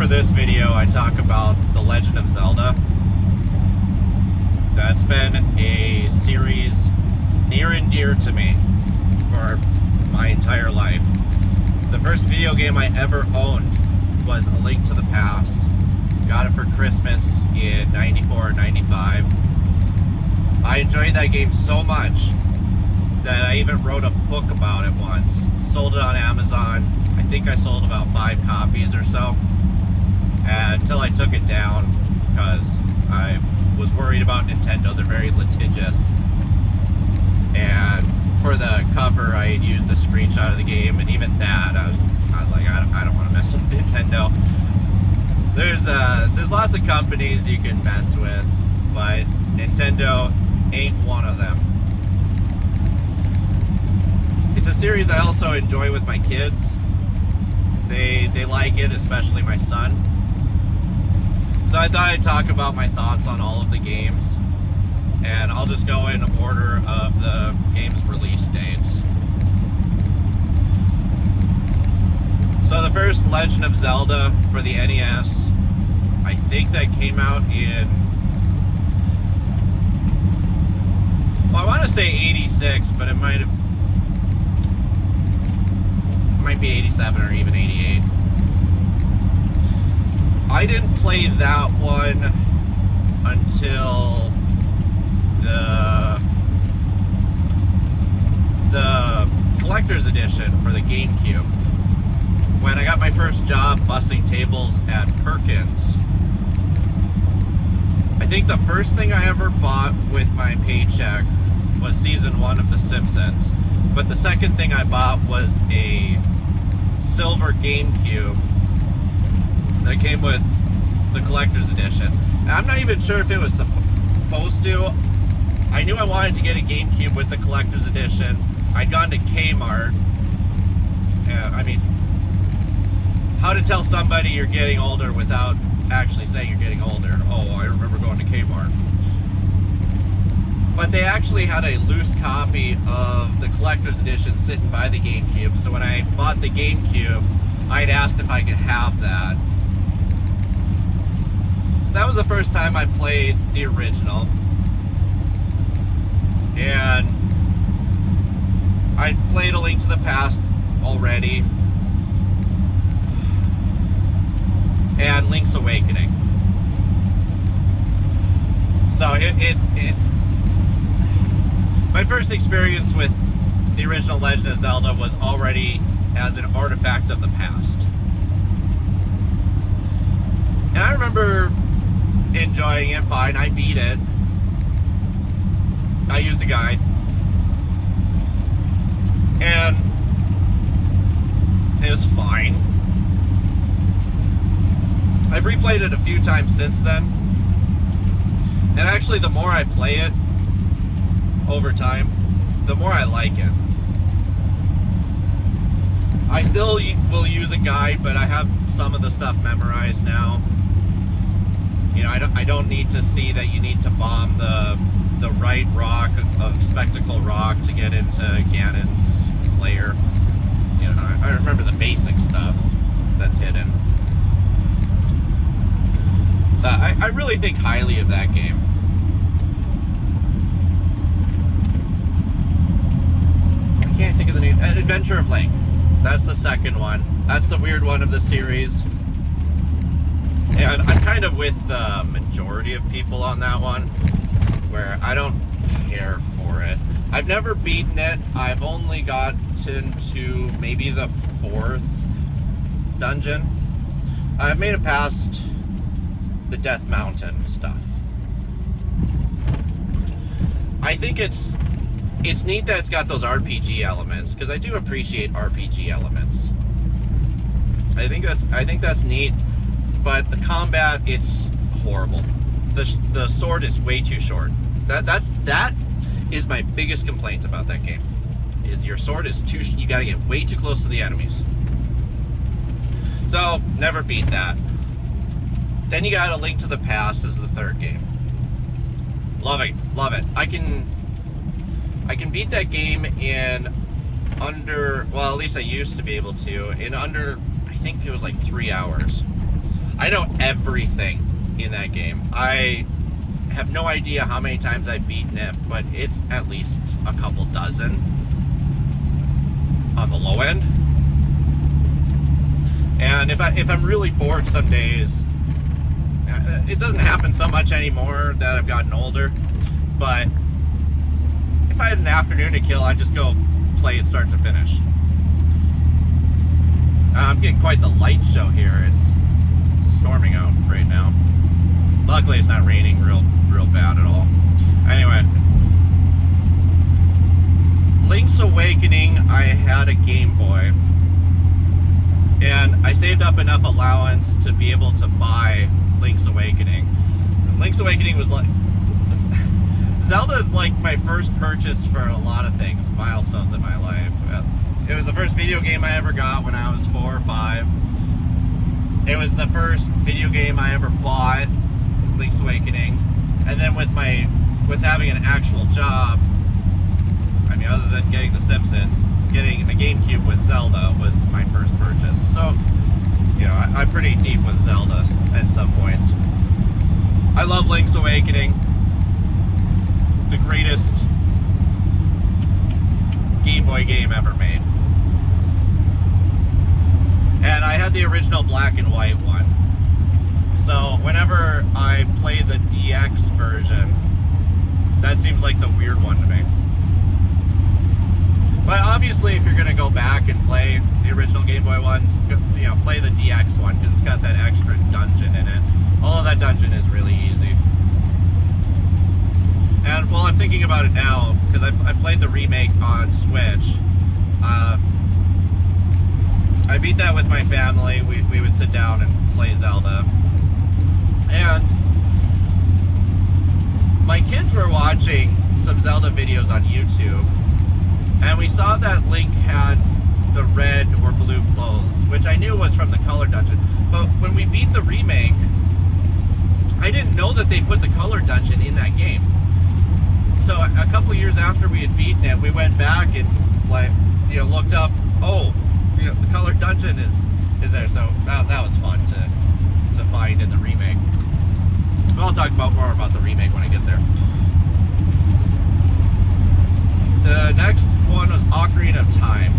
for this video, I talk about The Legend of Zelda. That's been a series near and dear to me for my entire life. The first video game I ever owned was A Link to the Past. Got it for Christmas in 94 or 95. I enjoyed that game so much that I even wrote a book about it once. Sold it on Amazon. I think I sold about 5 copies or so. Until I took it down because I was worried about Nintendo. They're very litigious. And for the cover, I had used a screenshot of the game, and even that, I was like, I don't want to mess with Nintendo. There's lots of companies you can mess with, but Nintendo ain't one of them. It's a series I also enjoy with my kids. They like it, especially my son. So I thought I'd talk about my thoughts on all of the games, and I'll just go in order of the game's release dates. So the first Legend of Zelda for the NES, I think that came out in, well, I want to say 86, but it might be 87 or even 88. I didn't play that one until the collector's edition for the GameCube. When I got my first job bussing tables at Perkins, I think the first thing I ever bought with my paycheck was season 1 of The Simpsons. But the second thing I bought was a silver GameCube that came with the collector's edition. And I'm not even sure if it was supposed to. I knew I wanted to get a GameCube with the collector's edition. I'd gone to Kmart. I mean, how to tell somebody you're getting older without actually saying you're getting older? Oh, I remember going to Kmart. But they actually had a loose copy of the collector's edition sitting by the GameCube. So when I bought the GameCube, I'd asked if I could have that. So that was the first time I played the original. And I'd played A Link to the Past already. And Link's Awakening. So my first experience with the original Legend of Zelda was already as an artifact of the past. And I remember enjoying it fine. I beat it. I used a guide. And it was fine. I've replayed it a few times since then. And actually, the more I play it over time, the more I like it. I still will use a guide, but I have some of the stuff memorized now. You know, I don't need to see that you need to bomb the right rock of Spectacle Rock to get into Ganon's lair. You know, I remember the basic stuff that's hidden. So I really think highly of that game. I can't think of the name. Adventure of Link. That's the second one. That's the weird one of the series. And I'm kind of with the majority of people on that one, where I don't care for it. I've never beaten it. I've only gotten to maybe the 4th dungeon. I've made it past the Death Mountain stuff. I think it's neat that it's got those RPG elements, because I do appreciate RPG elements. I think that's neat, but the combat, it's horrible. The sword is way too short. That is my biggest complaint about that game. Is your sword is too. You got to get way too close to the enemies. So never beat that. Then you got A Link to the Past as the third game. Love it. I can beat that game in under, well, at least I used to be able to, in under, I think it was like 3 hours. I know everything in that game. I have no idea how many times I've beaten it, but it's at least a couple dozen on the low end. And if I'm really bored some days, it doesn't happen so much anymore that I've gotten older, but if I had an afternoon to kill, I'd just go play it start to finish. I'm getting quite the light show here. It's storming out right now. Luckily it's not raining real bad at all. Anyway, Link's Awakening, I had a Game Boy, and I saved up enough allowance to be able to buy Link's Awakening. Link's Awakening was like, Zelda is like my first purchase for a lot of things, milestones in my life. It was the first video game I ever got when I was 4 or 5. It was the first video game I ever bought, Link's Awakening. And then with having an actual job, I mean, other than getting The Simpsons, getting a GameCube with Zelda was my first purchase. So, you know, I'm pretty deep with Zelda at some points. I love Link's Awakening. The greatest Game Boy game ever made. And I had the original black and white one. So whenever I play the DX version, that seems like the weird one to me. But obviously, if you're going to go back and play the original Game Boy ones, you know, play the DX one, because it's got that extra dungeon in it. Although that dungeon is really easy. And while I'm thinking about it now, because I played the remake on Switch, I beat that with my family. We would sit down and play Zelda. And my kids were watching some Zelda videos on YouTube, and we saw that Link had the red or blue clothes, which I knew was from the color dungeon. But when we beat the remake, I didn't know that they put the color dungeon in that game. So a couple years after we had beaten it, we went back and, like, you know, looked up, oh, you know, the color dungeon is there. So that was fun to find in the remake. But I'll talk more about the remake when I get there. The next one was Ocarina of Time.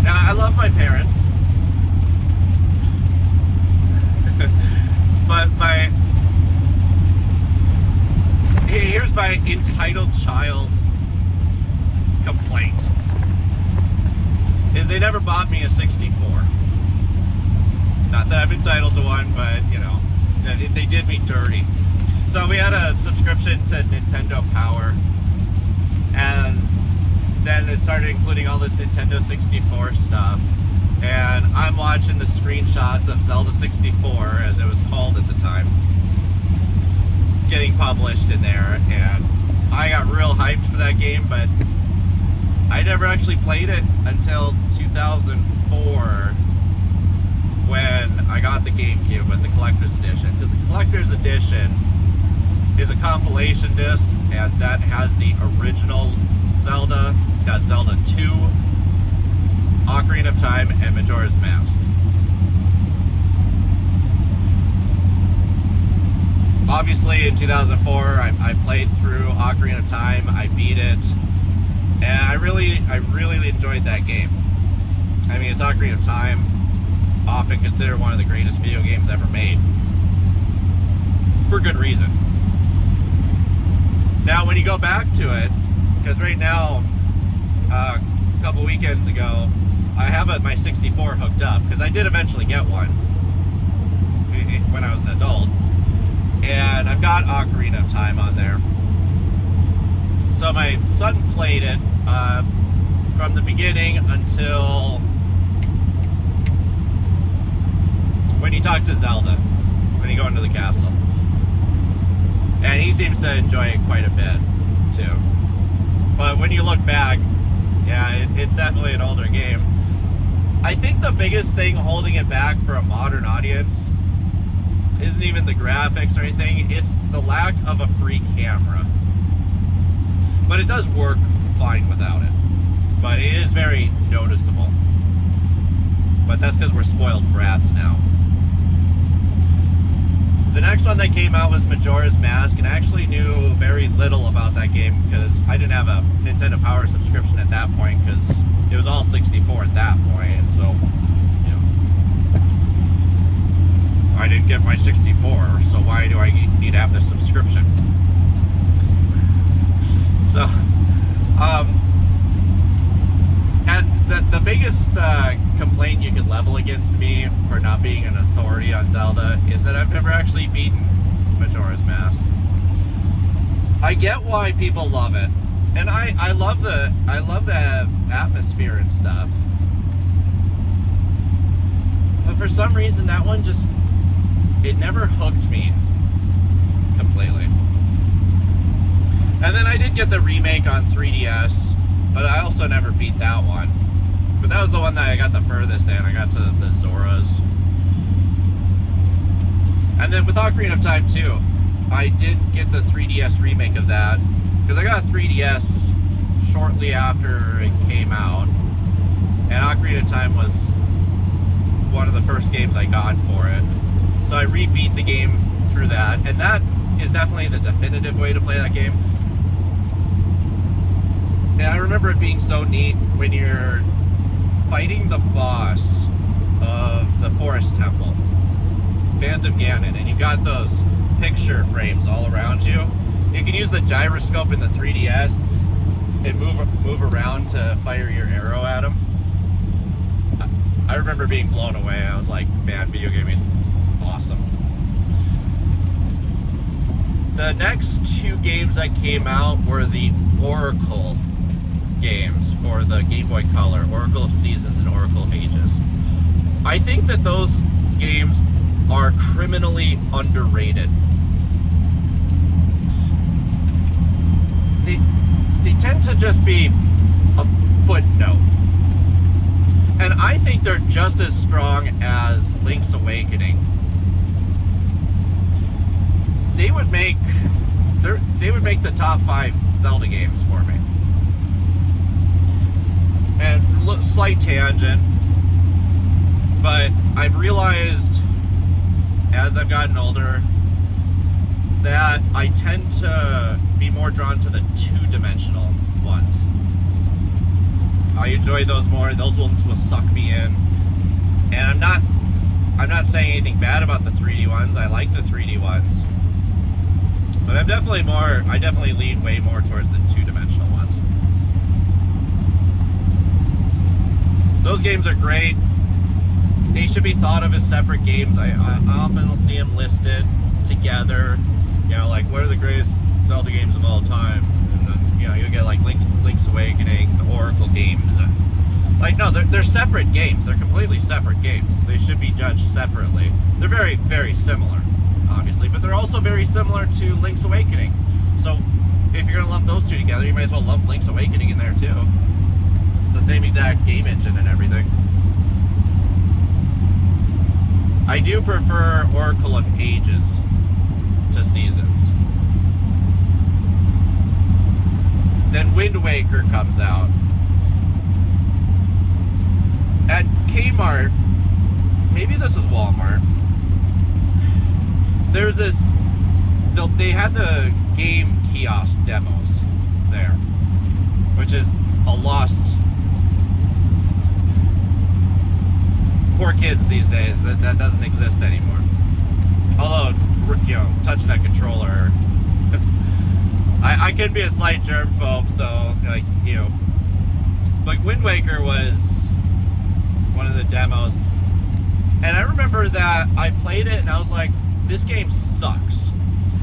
Now, I love my parents, but here's my entitled child complaint, is they never bought me a 64. Not that I'm entitled to one, but, you know, they did me dirty. So we had a subscription to Nintendo Power, and then it started including all this Nintendo 64 stuff, and I'm watching the screenshots of Zelda 64, as it was called at the time, getting published in there, and I got real hyped for that game, but I never actually played it until 2004, when I got the GameCube with the Collector's Edition. Because the Collector's Edition is a compilation disc, and that has the original Zelda. It's got Zelda 2, Ocarina of Time, and Majora's Mask. Obviously, in 2004, I played through Ocarina of Time. I beat it, and I really enjoyed that game. I mean, it's Ocarina of Time. It's often considered one of the greatest video games ever made, for good reason. Now, when you go back to it, because right now, a couple weekends ago, I have my 64 hooked up, because I did eventually get one when I was an adult, and I've got Ocarina of Time on there. So my son played it from the beginning until when you talk to Zelda, when you go into the castle. And he seems to enjoy it quite a bit, too. But when you look back, yeah, it's definitely an older game. I think the biggest thing holding it back for a modern audience isn't even the graphics or anything, it's the lack of a free camera. But it does work fine without it. But it is very noticeable. But but that's because we're spoiled brats now. The next one that came out was Majora's Mask, and I actually knew very little about that game because I didn't have a Nintendo Power subscription at that point because it was all 64 at that point, and so, you know, I didn't get my 64, so why do I need to have this subscription? So, and the biggest complaint you could level against me for not being an authority on Zelda is that I've never actually beaten Majora's Mask. I get why people love it, and I love the atmosphere and stuff, but for some reason that one just, it never hooked me completely. And then I did get the remake on 3DS, but I also never beat that one. But that was the one that I got the furthest in. I got to the Zoras. And then with Ocarina of Time 2, I did get the 3DS remake of that, because I got a 3DS shortly after it came out, and Ocarina of Time was one of the first games I got for it. So I rebeat the game through that, and that is definitely the definitive way to play that game. And I remember it being so neat when you're fighting the boss of the Forest Temple, Phantom Ganon, and you've got those picture frames all around you. You can use the gyroscope in the 3DS and move around to fire your arrow at them. I remember being blown away. I was like, man, video game is awesome. The next two games that came out were the Oracle games for the Game Boy Color, Oracle of Seasons and Oracle of Ages. I think that those games are criminally underrated. They tend to just be a footnote. And I think they're just as strong as Link's Awakening. They would make the top 5 Zelda games for me. And slight tangent, but I've realized as I've gotten older that I tend to be more drawn to the two-dimensional ones. I enjoy those more. Those ones will suck me in. And I'm not saying anything bad about the 3D ones. I like the 3D ones. But I definitely lean way more towards the two-dimensional ones. Those games are great. They should be thought of as separate games. I often will see them listed together. You know, like, what are the greatest Zelda games of all time? And then, you know, you'll get like Link's Awakening, the Oracle games. Like, no, they're separate games. They're completely separate games. They should be judged separately. They're very, very similar, obviously, but they're also very similar to Link's Awakening. So if you're gonna lump those two together, you might as well lump Link's Awakening in there too. It's the same exact game engine and everything. I do prefer Oracle of Ages to Seasons. Then Wind Waker comes out. At Kmart, maybe this is Walmart, there's this, they had the game kiosk demos there, which is a lost, poor kids these days, that doesn't exist anymore. Although, you know, touching that controller, I can be a slight germphobe, so, like, you know, like Wind Waker was one of the demos, and I remember that I played it and I was like, this game sucks.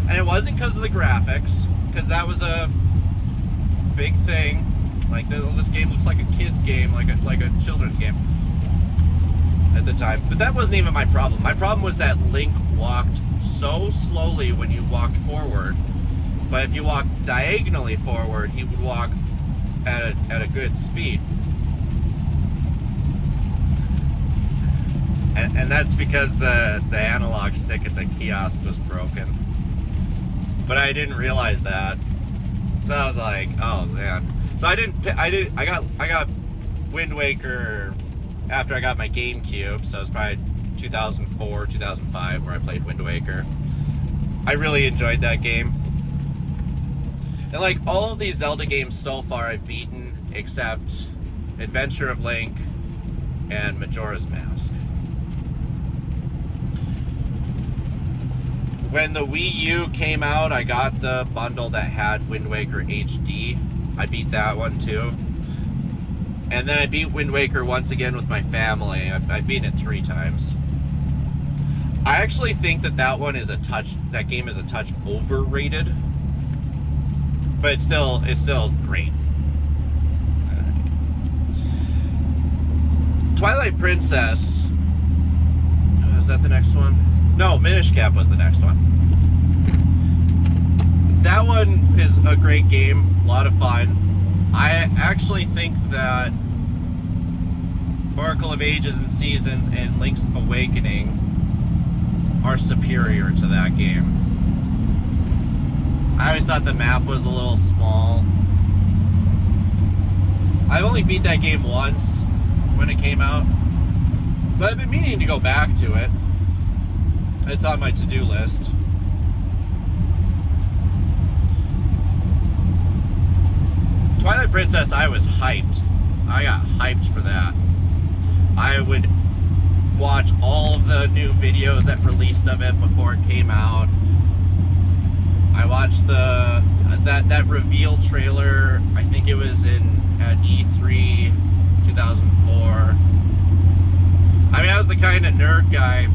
And it wasn't because of the graphics, because that was a big thing. Like, this game looks like a kid's game, like a children's game at the time. But that wasn't even my problem. My problem was that Link walked so slowly when you walked forward, but if you walked diagonally forward, he would walk at a good speed. And that's because the analog stick at the kiosk was broken. But I didn't realize that. So I was like, oh man. So I got Wind Waker after I got my GameCube, so it's probably 2004, 2005 where I played Wind Waker. I really enjoyed that game. And like all of these Zelda games so far I've beaten except Adventure of Link and Majora's Mask. When the Wii U came out, I got the bundle that had Wind Waker HD. I beat that one too. And then I beat Wind Waker once again with my family. I've beaten it 3 times. I actually think that one is that game is a touch overrated. But it's still great. Twilight Princess. Is that the next one? No, Minish Cap was the next one. That one is a great game, a lot of fun. I actually think that Oracle of Ages and Seasons and Link's Awakening are superior to that game. I always thought the map was a little small. I've only beat that game once when it came out, but I've been meaning to go back to it. It's on my to-do list. Twilight Princess, I was hyped. I got hyped for that. I would watch all of the new videos that released of it before it came out. I watched that reveal trailer. I think it was at E3 2004. I mean, I was the kind of nerd guy.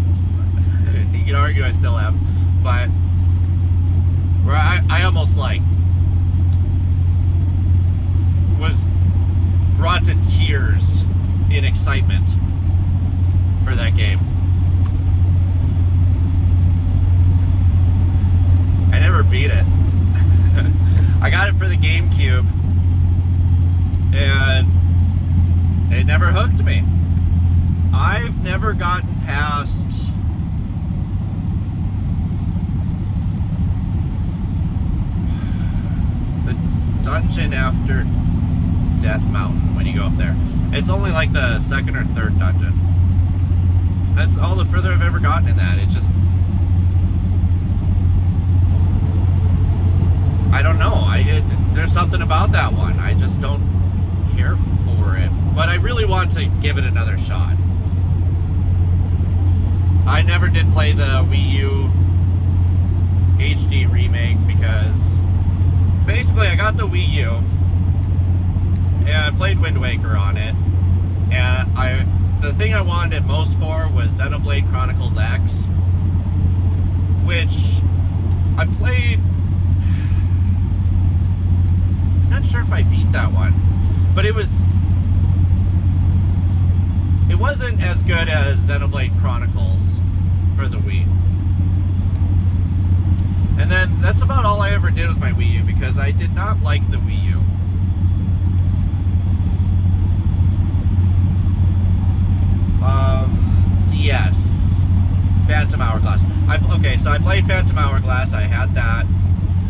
You can argue I still am, but where I almost like was brought to tears in excitement for that game. I never beat it. I got it for the GameCube, and it never hooked me. I've never gotten past the dungeon after Death Mountain when you go up there. It's only like the 2nd or 3rd dungeon. That's all the further I've ever gotten in that. It's just, I don't know. There's something about that one. I just don't care for it. But I really want to give it another shot. I never did play the Wii U HD remake because basically I got the Wii U and I played Wind Waker on it. And the thing I wanted it most for was Xenoblade Chronicles X, which I played. Not sure if I beat that one, but it wasn't as good as Xenoblade Chronicles for the Wii. And then that's about all I ever did with my Wii U because I did not like the Wii U. DS, Phantom Hourglass. So I played Phantom Hourglass. I had that.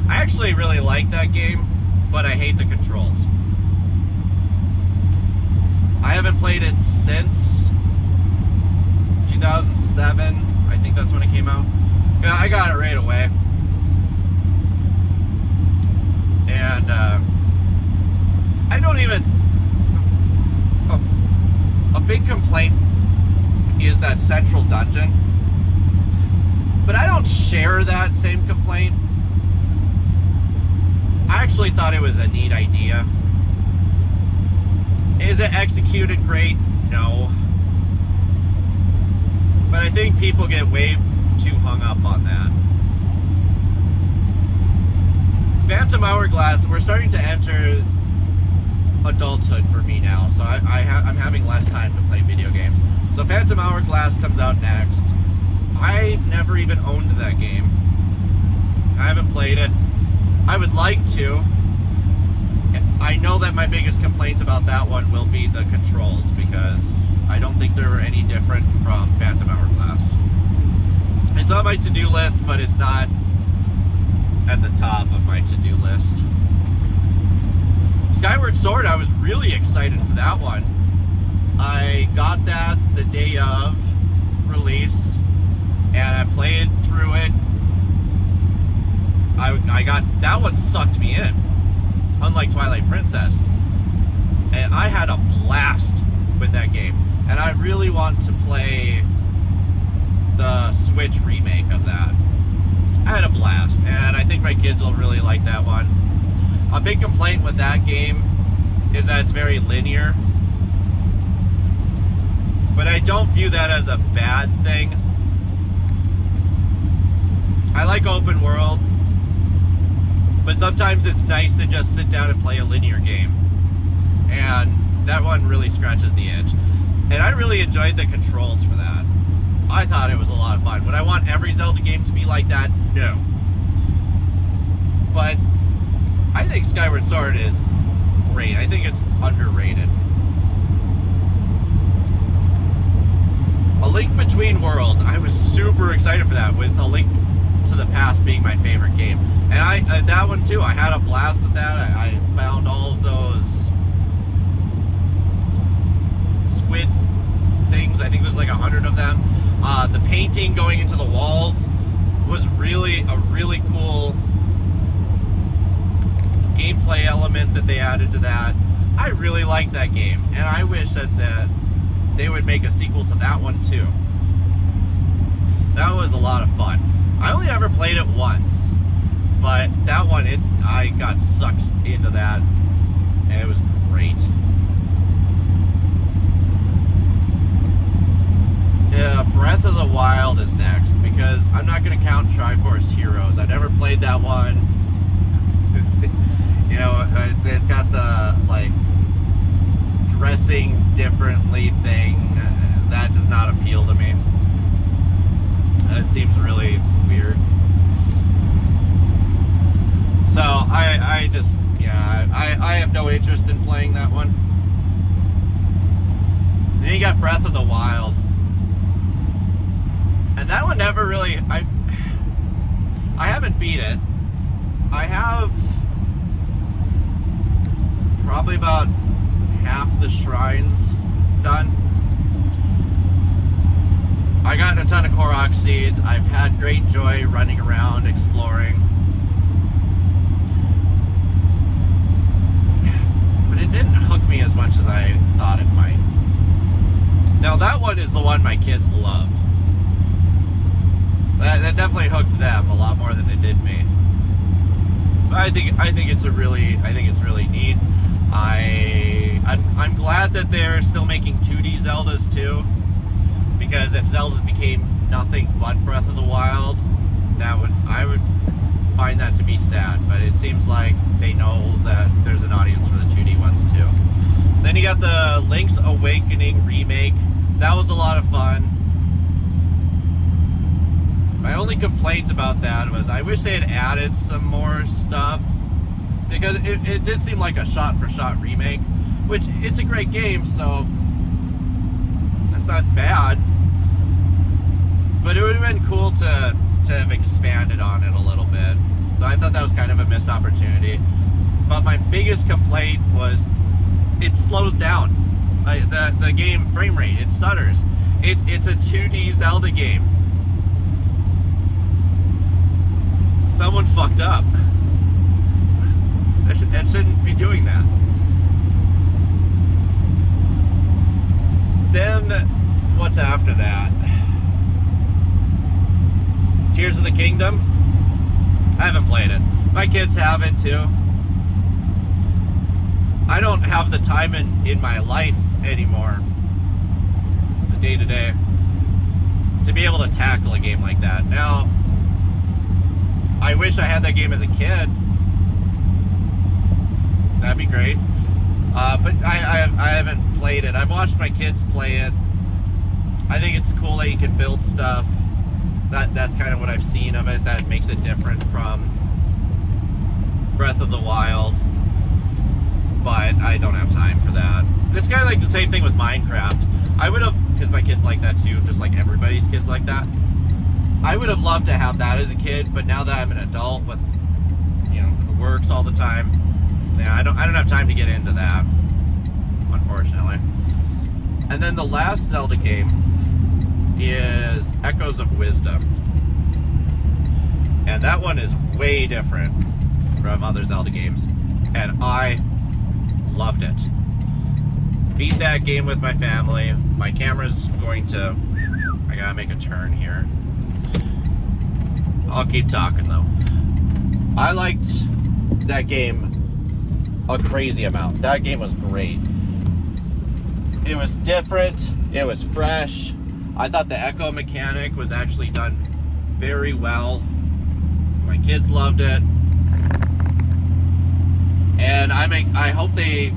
I actually really like that game, but I hate the controls. I haven't played it since 2007. I think that's when it came out. Yeah, I got it right away. And I don't even... A big complaint is that central dungeon. But I don't share that same complaint. I actually thought it was a neat idea. Is it executed great? No. But I think people get way too hung up on that. Phantom Hourglass, we're starting to enter adulthood for me now, so I'm having less time to play video games. So Phantom Hourglass comes out next. I've never even owned that game. I haven't played it. I would like to. I know that my biggest complaints about that one will be the controls because I don't think they're any different from Phantom Hourglass. It's on my to-do list, but it's not at the top of my to-do list. Skyward Sword, I was really excited for that one. I got that the day of release, and I played through it. I got, that one sucked me in, unlike Twilight Princess. And I had a blast with that game. And I really want to play the Switch remake of that. I had a blast, and I think my kids will really like that one. A big complaint with that game is that it's very linear. But I don't view that as a bad thing. I like open world, but sometimes it's nice to just sit down and play a linear game. And that one really scratches the itch. And I really enjoyed the controls for that. I thought it was a lot of fun. Would I want every Zelda game to be like that? No. But I think Skyward Sword is great. I think it's underrated. A Link Between Worlds. I was super excited for that, with A Link to the Past being my favorite game. And that one too, I had a blast with that. I found all of those squid things. I think there's like 100 of them. The painting going into the walls was really a really cool gameplay element that they added to that. I really liked that game, and I wish that they would make a sequel to that one too. That was a lot of fun. I only ever played it once, but that one, I got sucked into that, and it was great. Breath of the Wild is next, because I'm not going to count Triforce Heroes. I never played that one. You know, it's got the, like, dressing differently thing. That does not appeal to me. It seems really weird. So, I just, yeah, I have no interest in playing that one. Then you got Breath of the Wild. And that one never really, I haven't beat it. I have probably about half the shrines done. I got a ton of Korok seeds. I've had great joy running around, exploring. But it didn't hook me as much as I thought it might. Now that one is the one my kids love. That definitely hooked them a lot more than it did me. But I think it's really neat. I'm glad that they're still making 2D Zeldas too, because if Zeldas became nothing but Breath of the Wild, I would find that to be sad. But it seems like they know that there's an audience for the 2D ones too. Then you got the Link's Awakening remake. That was a lot of fun. My only complaint about that was I wish they had added some more stuff, because it did seem like a shot-for-shot remake, which it's a great game, so that's not bad. But it would have been cool to have expanded on it a little bit. So I thought that was kind of a missed opportunity. But my biggest complaint was it slows down. The game frame rate, it stutters. It's a 2D Zelda game. Someone fucked up. That shouldn't be doing that. Then, what's after that? Tears of the Kingdom? I haven't played it. My kids have it too. I don't have the time in my life anymore, the day-to-day, to be able to tackle a game like that. Now, I wish I had that game as a kid. That'd be great. But I haven't played it. I've watched my kids play it. I think it's cool that you can build stuff. That's kind of what I've seen of it. That makes it different from Breath of the Wild. But I don't have time for that. It's kind of like the same thing with Minecraft. I would have, because my kids like that too, just like everybody's kids like that. I would have loved to have that as a kid, but now that I'm an adult with, you know, who works all the time, yeah, I don't have time to get into that, unfortunately. And then the last Zelda game is Echoes of Wisdom. And that one is way different from other Zelda games. And I loved it. Beat that game with my family. My camera's going to... I gotta make a turn here. I'll keep talking though. I liked that game a crazy amount. That game was great. It was different. It was fresh. I thought the echo mechanic was actually done very well. My kids loved it. And I hope they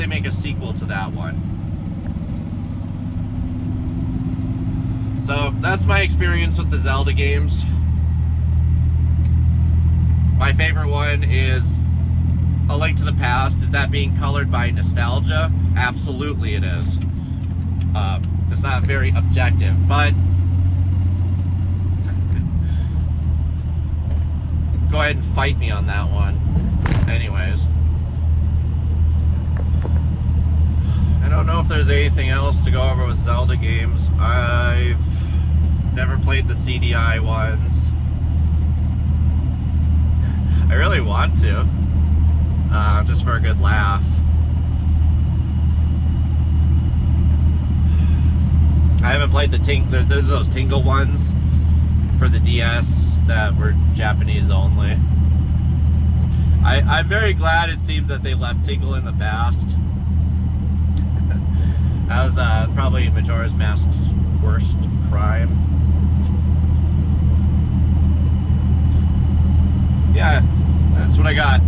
make a sequel to that one. So that's my experience with the Zelda games. My favorite one is A Link to the Past. Is that being colored by nostalgia? Absolutely it is. It's not very objective, but go ahead and fight me on that one. Anyways. I don't know if there's anything else to go over with Zelda games. I've never played the CDI ones. I really want to, just for a good laugh. I haven't played there's those Tingle ones for the DS that were Japanese only. I'm very glad it seems that they left Tingle in the past. That was probably Majora's Mask's worst crime. Yeah, that's what I got.